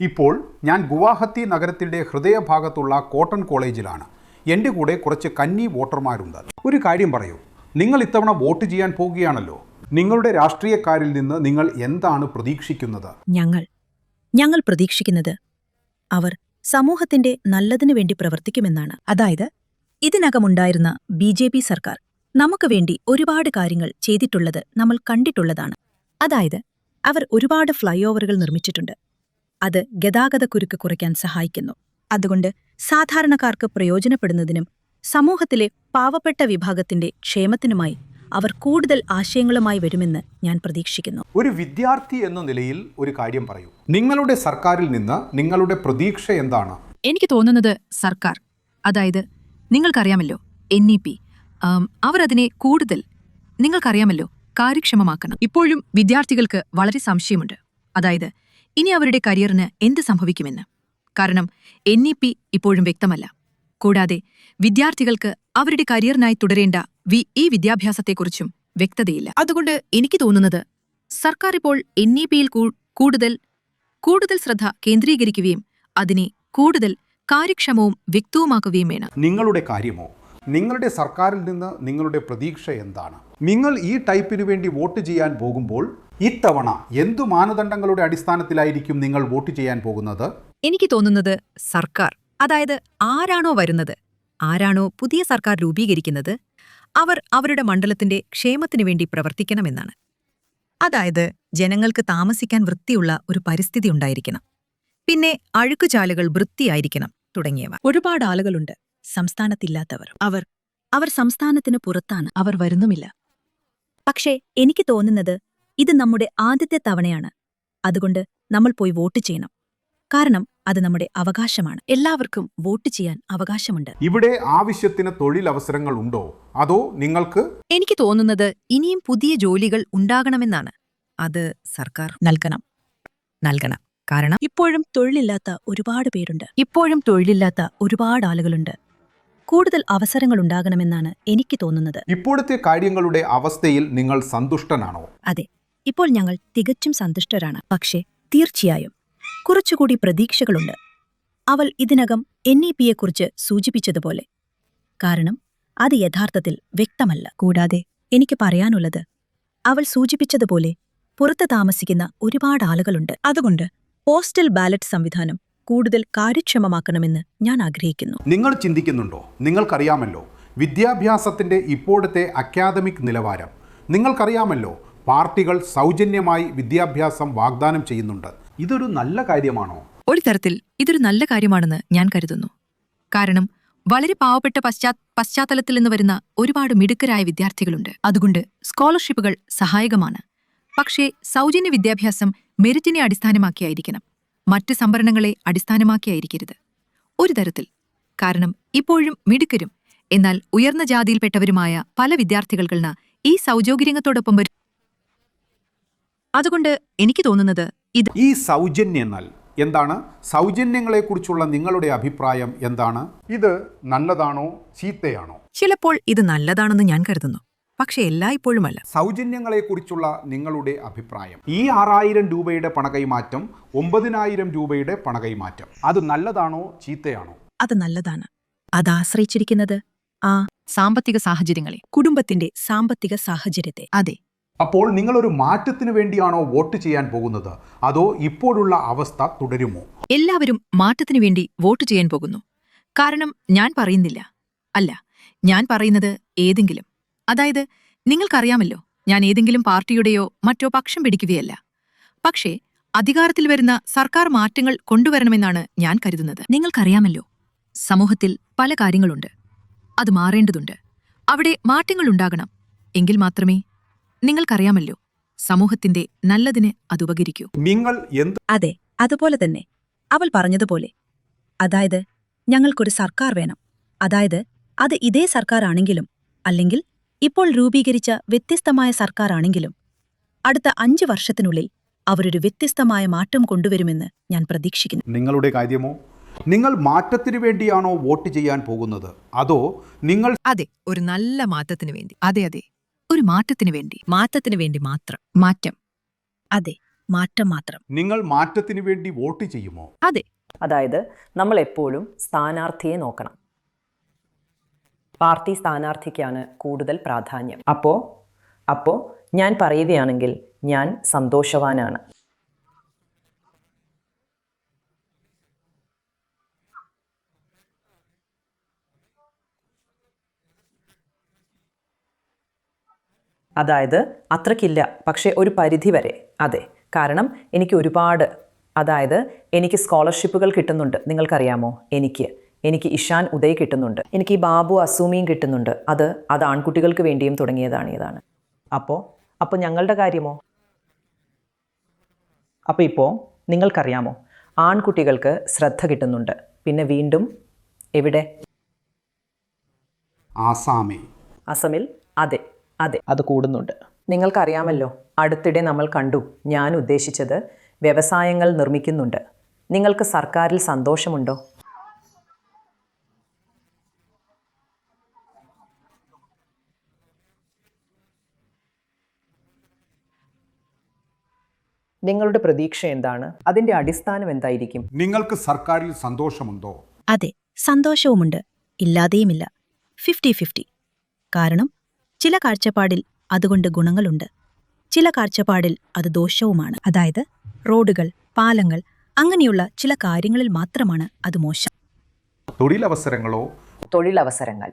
ഇപ്പോൾ ഞാൻ ഗുവാഹത്തി നഗരത്തിൻ്റെ ഹൃദയഭാഗത്തുള്ള കോട്ടൺ കോളേജിലാണ്. എൻ്റെ കൂടെ കുറച്ച് കന്നി വോട്ടർമാരുണ്ട്. ഒരു കാര്യം പറയൂ, നിങ്ങൾ ഇത്തവണ വോട്ട് ചെയ്യാൻ പോകുകയാണല്ലോ. നിങ്ങളുടെ രാഷ്ട്രീയക്കാരിൽ നിന്ന് നിങ്ങൾ എന്താണ് പ്രതീക്ഷിക്കുന്നത്? ഞങ്ങൾ പ്രതീക്ഷിക്കുന്നത് അവർ സമൂഹത്തിന്റെ നല്ലതിനു വേണ്ടി പ്രവർത്തിക്കുമെന്നാണ്. അതായത് ഇതിനകമുണ്ടായിരുന്ന BJP സർക്കാർ നമുക്ക് വേണ്ടി ഒരുപാട് കാര്യങ്ങൾ ചെയ്തിട്ടുള്ളത് നമ്മൾ കണ്ടിട്ടുള്ളതാണ്. അതായത് അവർ ഒരുപാട് ഫ്ലൈ ഓവറുകൾ നിർമ്മിച്ചിട്ടുണ്ട്. അത് ഗതാഗതക്കുരുക്ക് കുറയ്ക്കാൻ സഹായിക്കുന്നു. അതുകൊണ്ട് സാധാരണക്കാർക്ക് പ്രയോജനപ്പെടുന്നതിനും സമൂഹത്തിലെ പാവപ്പെട്ട വിഭാഗത്തിന്റെ ക്ഷേമത്തിനുമായി അവർ കൂടുതൽ ആശയങ്ങളുമായി വരുമെന്ന് ഞാൻ പ്രതീക്ഷിക്കുന്നു. ഒരു വിദ്യാർത്ഥി എന്ന നിലയിൽ ഒരു കാര്യം പറയൂ. നിങ്ങളുടെ സർക്കാരിൽ നിന്ന് നിങ്ങളുടെ പ്രതീക്ഷ എന്താണ്? എനിക്ക് തോന്നുന്നത് സർക്കാർ, അതായത് നിങ്ങൾക്കറിയാമല്ലോ NEP, അവർ അതിനെ കൂടുതൽ നിങ്ങൾക്കറിയാമല്ലോ കാര്യക്ഷമമാക്കണം. ഇപ്പോഴും വിദ്യാർത്ഥികൾക്ക് വളരെ സംശയമുണ്ട്, അതായത് ഇനി അവരുടെ കരിയറിന് എന്ത് സംഭവിക്കുമെന്ന്. കാരണം NEP ഇപ്പോഴും വ്യക്തമല്ല. കൂടാതെ വിദ്യാർത്ഥികൾക്ക് അവരുടെ കരിയറിനായി തുടരേണ്ട ഈ വിദ്യാഭ്യാസത്തെക്കുറിച്ചും വ്യക്തതയില്ല. അതുകൊണ്ട് എനിക്ക് തോന്നുന്നത് സർക്കാർ ഇപ്പോൾ NEPയിൽ കൂടുതൽ ശ്രദ്ധ കേന്ദ്രീകരിക്കുകയും അതിനെ കൂടുതൽ കാര്യക്ഷമവും വ്യക്തവുമാക്കുകയും വേണം. നിങ്ങളുടെ കാര്യമോ? നിങ്ങളുടെ സർക്കാരിൽ നിന്ന് നിങ്ങളുടെ പ്രതീക്ഷ എന്താണ്? നിങ്ങൾ ഈ ടൈപ്പിനു വേണ്ടി വോട്ട് ചെയ്യാൻ പോകുമ്പോൾ ഇത്തവണ എന്തു മാനദണ്ഡങ്ങളുടെ അടിസ്ഥാനത്തിലായിരിക്കും നിങ്ങൾ വോട്ട് ചെയ്യാൻ പോകുന്നത്? എനിക്ക് തോന്നുന്നത് സർക്കാർ, അതായത് ആരാണോ വരുന്നത്, ആരാണോ പുതിയ സർക്കാർ രൂപീകരിക്കുന്നത്, അവർ അവരുടെ മണ്ഡലത്തിന്റെ ക്ഷേമത്തിനു വേണ്ടി പ്രവർത്തിക്കണമെന്നാണ്. അതായത് ജനങ്ങൾക്ക് താമസിക്കാൻ വൃത്തിയുള്ള ഒരു പരിസ്ഥിതി ഉണ്ടായിരിക്കണം, പിന്നെ അഴുക്കുചാലുകൾ വൃത്തിയായിരിക്കണം തുടങ്ങിയവ. ഒരുപാട് ആളുകളുണ്ട് സംസ്ഥാനത്തില്ലാത്തവർ. അവർ സംസ്ഥാനത്തിന് പുറത്താണ്, അവർ വരുന്നുമില്ല. പക്ഷേ എനിക്ക് തോന്നുന്നത് ഇത് നമ്മുടെ ആദ്യത്തെ തവണയാണ്. അതുകൊണ്ട് നമ്മൾ പോയി വോട്ട് ചെയ്യണം. കാരണം അത് നമ്മുടെ അവകാശമാണ്. എല്ലാവർക്കും വോട്ട് ചെയ്യാൻ അവകാശമുണ്ട്. ഇവിടെ ആവശ്യത്തിന് തൊഴിലവസരങ്ങൾ ഉണ്ടോ, അതോ നിങ്ങൾക്ക്? എനിക്ക് തോന്നുന്നത് ഇനിയും പുതിയ ജോലികൾ ഉണ്ടാകണമെന്നാണ്. അത് സർക്കാർ നൽകണം. കാരണം ഇപ്പോഴും തൊഴിലില്ലാത്ത ഒരുപാട് ആളുകളുണ്ട്. കൂടുതൽ അവസരങ്ങൾ ഉണ്ടാകണമെന്നാണ് എനിക്ക് തോന്നുന്നത്. ഇപ്പോഴത്തെ കാര്യങ്ങളുടെ അവസ്ഥയിൽ നിങ്ങൾ സന്തുഷ്ടനാണോ? അതെ, ഇപ്പോൾ ഞങ്ങൾ തികച്ചും സന്തുഷ്ടരാണ്. പക്ഷേ തീർച്ചയായും കുറച്ചുകൂടി പ്രതീക്ഷകളുണ്ട്. അവൾ ഇതിനകം NEPയെക്കുറിച്ച് സൂചിപ്പിച്ചതുപോലെ. കാരണം അത് യഥാർത്ഥത്തിൽ വ്യക്തമല്ല. കൂടാതെ എനിക്ക് പറയാനുള്ളത്, അവൾ സൂചിപ്പിച്ചതുപോലെ പുറത്ത് താമസിക്കുന്ന ഒരുപാട് ആളുകളുണ്ട്. അതുകൊണ്ട് പോസ്റ്റൽ ബാലറ്റ് സംവിധാനം കൂടുതൽ കാര്യക്ഷമമാക്കണമെന്ന് ഞാൻ ആഗ്രഹിക്കുന്നു. നിങ്ങൾ ചിന്തിക്കുന്നുണ്ടോ? നിങ്ങൾക്കറിയാമല്ലോ വിദ്യാഭ്യാസത്തിന്റെ ഇപ്പോഴത്തെ അക്കാദമിക് നിലവാരം. നിങ്ങൾക്കറിയാമല്ലോ പാർട്ടികൾ സൗജന്യമായി വിദ്യാഭ്യാസം വാഗ്ദാനം ചെയ്യുന്നുണ്ട്. ഇതൊരു നല്ല കാര്യമാണോ? ഒരു തരത്തിൽ ഇതൊരു നല്ല കാര്യമാണെന്ന് ഞാൻ കരുതുന്നു. കാരണം വളരെ പാവപ്പെട്ട പശ്ചാത്തലത്തിൽ നിന്ന് വരുന്ന ഒരുപാട് മിടുക്കരായ വിദ്യാർത്ഥികളുണ്ട്. അതുകൊണ്ട് സ്കോളർഷിപ്പുകൾ സഹായകമാണ്. പക്ഷേ സൗജന്യ വിദ്യാഭ്യാസം മെറിറ്റിനെ അടിസ്ഥാനമാക്കിയായിരിക്കണം, മറ്റ് സംവരണങ്ങളെ അടിസ്ഥാനമാക്കിയായിരിക്കരുത്. ഒരു തരത്തിൽ. കാരണം ഇപ്പോഴും മിടുക്കരും എന്നാൽ ഉയർന്ന ജാതിയിൽപ്പെട്ടവരുമായ പല വിദ്യാർത്ഥികൾക്ക് ഈ സൗജന്യത്തോടൊപ്പം വരും. അതുകൊണ്ട് എനിക്ക് തോന്നുന്നത് ഈ സൗജന്യം എന്താണ്? സൗജന്യങ്ങളെക്കുറിച്ചുള്ള നിങ്ങളുടെ അഭിപ്രായം എന്താണ്? ഇത് നല്ലതാണോ ചീത്തയാണോ? ചിലപ്പോൾ ഇത് നല്ലതാണെന്ന് ഞാൻ കരുതുന്നു, പക്ഷെ എല്ലായ്പ്പോഴുമല്ല. സൗജന്യങ്ങളെക്കുറിച്ചുള്ള നിങ്ങളുടെ അഭിപ്രായം. ഈ 6000 രൂപയുടെ പണകൈമാറ്റം, 9000 രൂപയുടെ പണകൈമാറ്റം, അത് നല്ലതാണോ ചീത്തയാണോ? അത് നല്ലതാണ്. അത് ആശ്രയിച്ചിരിക്കുന്നത് ആ സാമ്പത്തിക സാഹചര്യങ്ങളെ, കുടുംബത്തിന്റെ സാമ്പത്തിക സാഹചര്യത്തെ. അതെ. അപ്പോൾ നിങ്ങളൊരു മാറ്റത്തിന് വേണ്ടിയാണോ വോട്ട് ചെയ്യാൻ പോകുന്നത്, അതോ ഇപ്പോഴുള്ള അവസ്ഥ തുടരുമോ? എല്ലാവരും മാറ്റത്തിനു വേണ്ടി വോട്ട് ചെയ്യാൻ പോകുന്നു. കാരണം ഞാൻ പറയുന്നത് ഏതെങ്കിലും, അതായത് നിങ്ങൾക്കറിയാമല്ലോ, ഞാൻ ഏതെങ്കിലും പാർട്ടിയുടെയോ മറ്റോ പക്ഷം പിടിക്കുകയല്ല. പക്ഷേ അധികാരത്തിൽ വരുന്ന സർക്കാർ മാറ്റങ്ങൾ കൊണ്ടുവരണമെന്നാണ് ഞാൻ കരുതുന്നത്. നിങ്ങൾക്കറിയാമല്ലോ, സമൂഹത്തിൽ പല കാര്യങ്ങളുണ്ട്, അത് മാറേണ്ടതുണ്ട്. അവിടെ മാറ്റങ്ങളുണ്ടാകണം. എങ്കിൽ മാത്രമേ നിങ്ങൾക്കറിയാമല്ലോ സമൂഹത്തിന്റെ നല്ലതിന് അത് ഉപകരിക്കൂ. അതെ, അതുപോലെ തന്നെ അവൾ പറഞ്ഞതുപോലെ. അതായത് ഞങ്ങൾക്കൊരു സർക്കാർ വേണം. അതായത് അത് ഇതേ സർക്കാരാണെങ്കിലും അല്ലെങ്കിൽ ഇപ്പോൾ രൂപീകരിച്ച വ്യത്യസ്തമായ സർക്കാരാണെങ്കിലും അടുത്ത 5 വർഷത്തിനുള്ളിൽ അവരൊരു വ്യത്യസ്തമായ മാറ്റം കൊണ്ടുവരുമെന്ന് ഞാൻ പ്രതീക്ഷിക്കുന്നു. നിങ്ങളുടെ കാര്യമോ? നിങ്ങൾ മാറ്റത്തിനു വേണ്ടിയാണോ വോട്ട് ചെയ്യാൻ പോകുന്നത്, അതോ നിങ്ങൾ? അതെ, ഒരു നല്ല മാറ്റത്തിനു വേണ്ടി. അതെ, ഒരു മാറ്റത്തിനു വേണ്ടി മാത്രം. മാറ്റം. അതെ, മാറ്റം മാത്രം. നിങ്ങൾ മാറ്റത്തിന് വേണ്ടി വോട്ട് ചെയ്യുമോ? അതെ. അതായത് നമ്മൾ എപ്പോഴും സ്ഥാനാർത്ഥിയെ നോക്കണം. പാർട്ടി സ്ഥാനാർത്ഥിക്കാണ് കൂടുതൽ പ്രാധാന്യം. അപ്പോൾ ഞാൻ പറയുകയാണെങ്കിൽ ഞാൻ സന്തോഷവാനാണ്. അതായത് അത്രയ്ക്കില്ല, പക്ഷേ ഒരു പരിധി വരെ. അതെ, കാരണം എനിക്ക് ഒരുപാട്, അതായത് എനിക്ക് സ്കോളർഷിപ്പുകൾ കിട്ടുന്നുണ്ട്. നിങ്ങൾക്കറിയാമോ, എനിക്ക് ഇഷാൻ ഉദയ് കിട്ടുന്നുണ്ട്, എനിക്ക് ഈ ബാബു അസൂമിയും കിട്ടുന്നുണ്ട്. അത് ആൺകുട്ടികൾക്ക് വേണ്ടിയും തുടങ്ങിയതാണ്. അപ്പോൾ ഞങ്ങളുടെ കാര്യമോ? അപ്പോൾ ഇപ്പോൾ നിങ്ങൾക്കറിയാമോ, ആൺകുട്ടികൾക്ക് ശ്രദ്ധ കിട്ടുന്നുണ്ട്. പിന്നെ വീണ്ടും എവിടെ? അസമിൽ. അതെ, അത് കൂടുന്നുണ്ട്. നിങ്ങൾക്കറിയാമല്ലോ, അടുത്തിടെ നമ്മൾ കണ്ടു. ഞാൻ ഉദ്ദേശിച്ചത് വ്യവസായങ്ങൾ നിർമ്മിക്കുന്നുണ്ട്. നിങ്ങൾക്ക് സർക്കാരിൽ സന്തോഷമുണ്ടോ? നിങ്ങളുടെ പ്രതീക്ഷ എന്താണ്? അതിൻ്റെ അടിസ്ഥാനം എന്തായിരിക്കും? നിങ്ങൾക്ക് സർക്കാരിൽ സന്തോഷമുണ്ടോ? അതെ, സന്തോഷവുമുണ്ട്, ഇല്ലാതെയുമില്ല. 50-50. കാരണം ചില കാഴ്ചപ്പാടിൽ അതുകൊണ്ട് ഗുണങ്ങളുണ്ട്, ചില കാഴ്ചപ്പാടിൽ അത് ദോഷവുമാണ്. അതായത് റോഡുകൾ, പാലങ്ങൾ, അങ്ങനെയുള്ള ചില കാര്യങ്ങളിൽ മാത്രമാണ് അത് മോശം. തൊഴിലവസരങ്ങളോ? തൊഴിലവസരങ്ങൾ